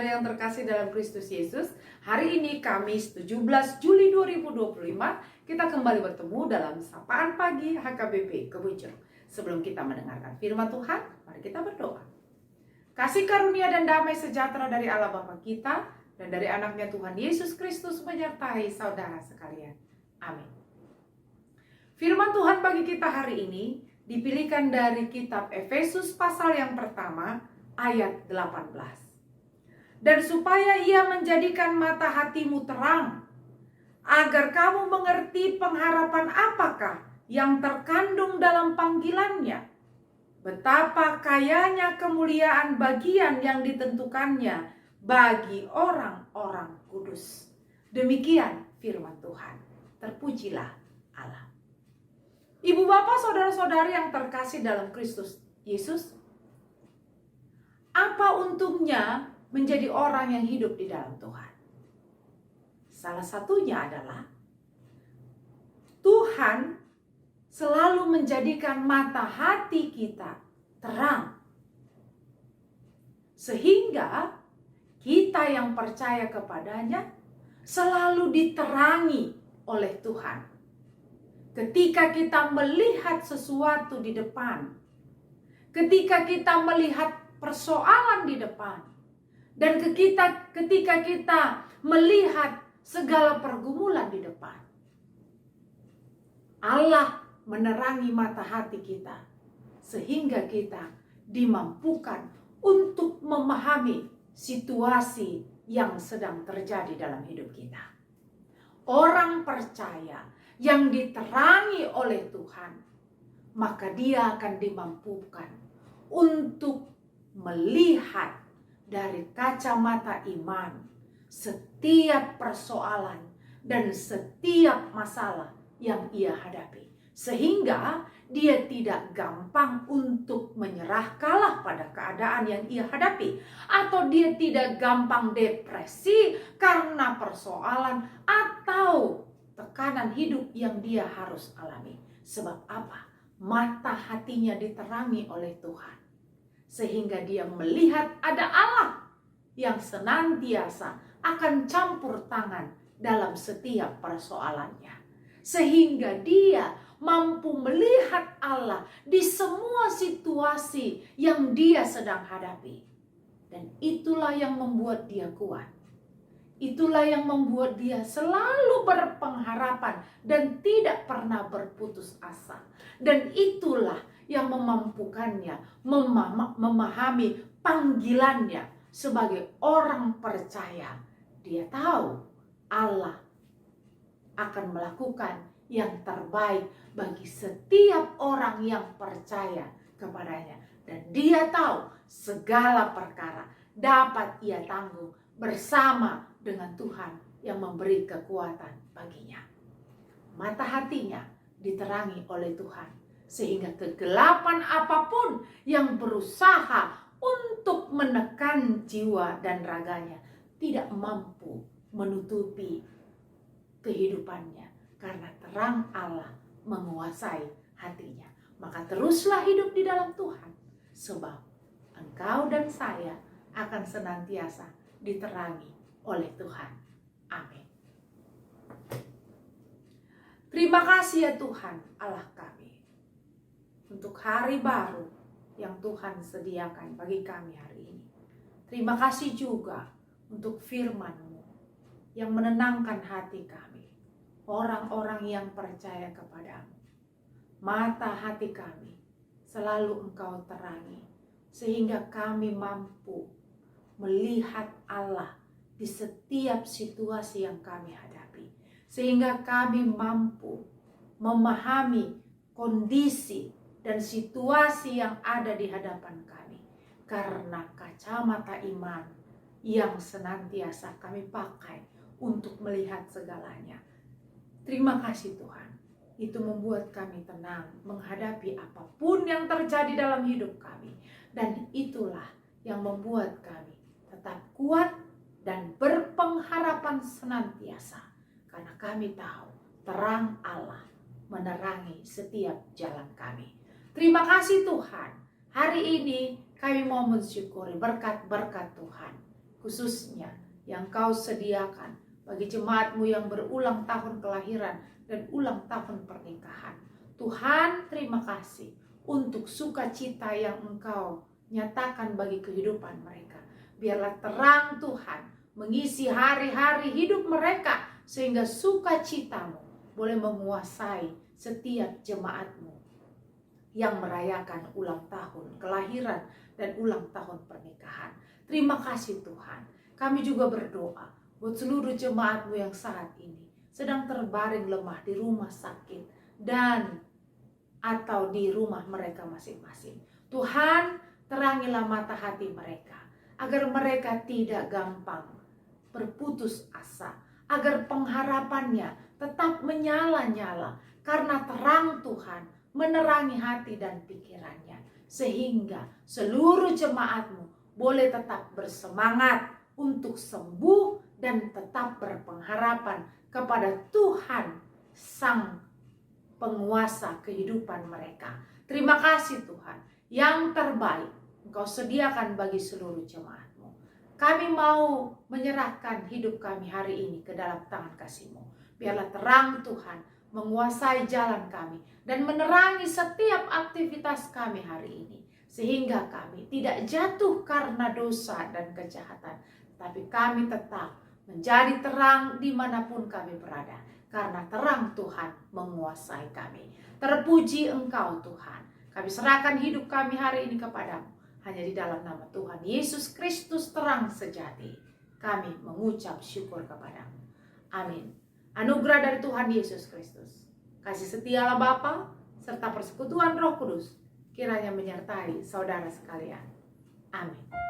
saudara yang terkasih dalam Kristus Yesus, hari ini Kamis 17 Juli 2025, kita kembali bertemu dalam Sapaan Pagi HKBP Kebun. Sebelum kita mendengarkan firman Tuhan, mari kita berdoa. Kasih karunia dan damai sejahtera dari Allah Bapa kita dan dari anaknya Tuhan Yesus Kristus menyertai saudara sekalian. Amin. Firman Tuhan bagi kita hari ini dipilihkan dari kitab Efesus pasal yang pertama ayat 18. Dan supaya ia menjadikan mata hatimu terang, agar kamu mengerti pengharapan apakah yang terkandung dalam panggilannya, betapa kayanya kemuliaan bagian yang ditentukannya bagi orang-orang kudus. Demikian firman Tuhan. Terpujilah Allah. Ibu bapak saudara-saudari yang terkasih dalam Kristus Yesus, apa untungnya menjadi orang yang hidup di dalam Tuhan? Salah satunya adalah Tuhan selalu menjadikan mata hati kita terang, sehingga kita yang percaya kepadanya selalu diterangi oleh Tuhan. Ketika kita melihat sesuatu di depan, ketika kita melihat persoalan di depan, dan ketika kita melihat segala pergumulan di depan, Allah menerangi mata hati kita sehingga kita dimampukan untuk memahami situasi yang sedang terjadi dalam hidup kita. Orang percaya yang diterangi oleh Tuhan, maka dia akan dimampukan untuk melihat dari kacamata iman setiap persoalan dan setiap masalah yang ia hadapi, sehingga dia tidak gampang untuk menyerah kalah pada keadaan yang ia hadapi, atau dia tidak gampang depresi karena persoalan atau tekanan hidup yang dia harus alami. Sebab apa? Mata hatinya diterangi oleh Tuhan, sehingga dia melihat ada Allah yang senantiasa akan campur tangan dalam setiap persoalannya, sehingga dia mampu melihat Allah di semua situasi yang dia sedang hadapi. Dan itulah yang membuat dia kuat. Itulah yang membuat dia selalu berpengharapan dan tidak pernah berputus asa. Dan itulah yang memampukannya memahami panggilannya sebagai orang percaya. Dia tahu Allah akan melakukan yang terbaik bagi setiap orang yang percaya kepadanya. Dan dia tahu segala perkara dapat ia tanggung bersama dengan Tuhan yang memberi kekuatan baginya. Mata hatinya diterangi oleh Tuhan, sehingga kegelapan apapun yang berusaha untuk menekan jiwa dan raganya tidak mampu menutupi kehidupannya, karena terang Allah menguasai hatinya. Maka teruslah hidup di dalam Tuhan, sebab engkau dan saya akan senantiasa diterangi oleh Tuhan. Amin. Terima kasih ya Tuhan Allah kami, untuk hari baru yang Tuhan sediakan bagi kami hari ini. Terima kasih juga untuk firman-Mu yang menenangkan hati kami, orang-orang yang percaya kepadamu. Mata hati kami selalu Engkau terangi, sehingga kami mampu melihat Allah di setiap situasi yang kami hadapi, sehingga kami mampu memahami kondisi dan situasi yang ada di hadapan kami, karena kacamata iman yang senantiasa kami pakai untuk melihat segalanya. Terima kasih Tuhan. Itu membuat kami tenang menghadapi apapun yang terjadi dalam hidup kami. Dan itulah yang membuat kami tetap kuat dan berpengharapan senantiasa. Karena kami tahu terang Allah menerangi setiap jalan kami. Terima kasih Tuhan. Hari ini kami mau mensyukuri berkat-berkat Tuhan khususnya yang Kau sediakan bagi jemaat-Mu yang berulang tahun kelahiran dan ulang tahun pernikahan. Tuhan, terima kasih untuk sukacita yang Engkau nyatakan bagi kehidupan mereka. Biarlah terang Tuhan mengisi hari-hari hidup mereka, sehingga sukacita-Mu boleh menguasai setiap jemaat-Mu yang merayakan ulang tahun kelahiran dan ulang tahun pernikahan. Terima kasih Tuhan. Kami juga berdoa buat seluruh jemaat-Mu yang saat ini sedang terbaring lemah di rumah sakit dan atau di rumah mereka masing-masing. Tuhan, terangilah mata hati mereka, agar mereka tidak gampang berputus asa, agar pengharapannya tetap menyala-nyala, karena terang Tuhan menerangi hati dan pikirannya, sehingga seluruh jemaat-Mu boleh tetap bersemangat untuk sembuh dan tetap berpengharapan kepada Tuhan Sang Penguasa kehidupan mereka. Terima kasih Tuhan, yang terbaik Engkau sediakan bagi seluruh jemaat-Mu. Kami mau menyerahkan hidup kami hari ini ke dalam tangan kasih-Mu. Biarlah terang Tuhan menguasai jalan kami dan menerangi setiap aktivitas kami hari ini, sehingga kami tidak jatuh karena dosa dan kejahatan, tapi kami tetap menjadi terang dimanapun kami berada, karena terang Tuhan menguasai kami. Terpuji Engkau Tuhan. Kami serahkan hidup kami hari ini kepadamu. Hanya di dalam nama Tuhan Yesus Kristus terang sejati, kami mengucap syukur kepadamu. Amin. Anugerah dari Tuhan Yesus Kristus, kasih setia Allah Bapa, serta persekutuan Roh Kudus kiranya menyertai saudara sekalian. Amin.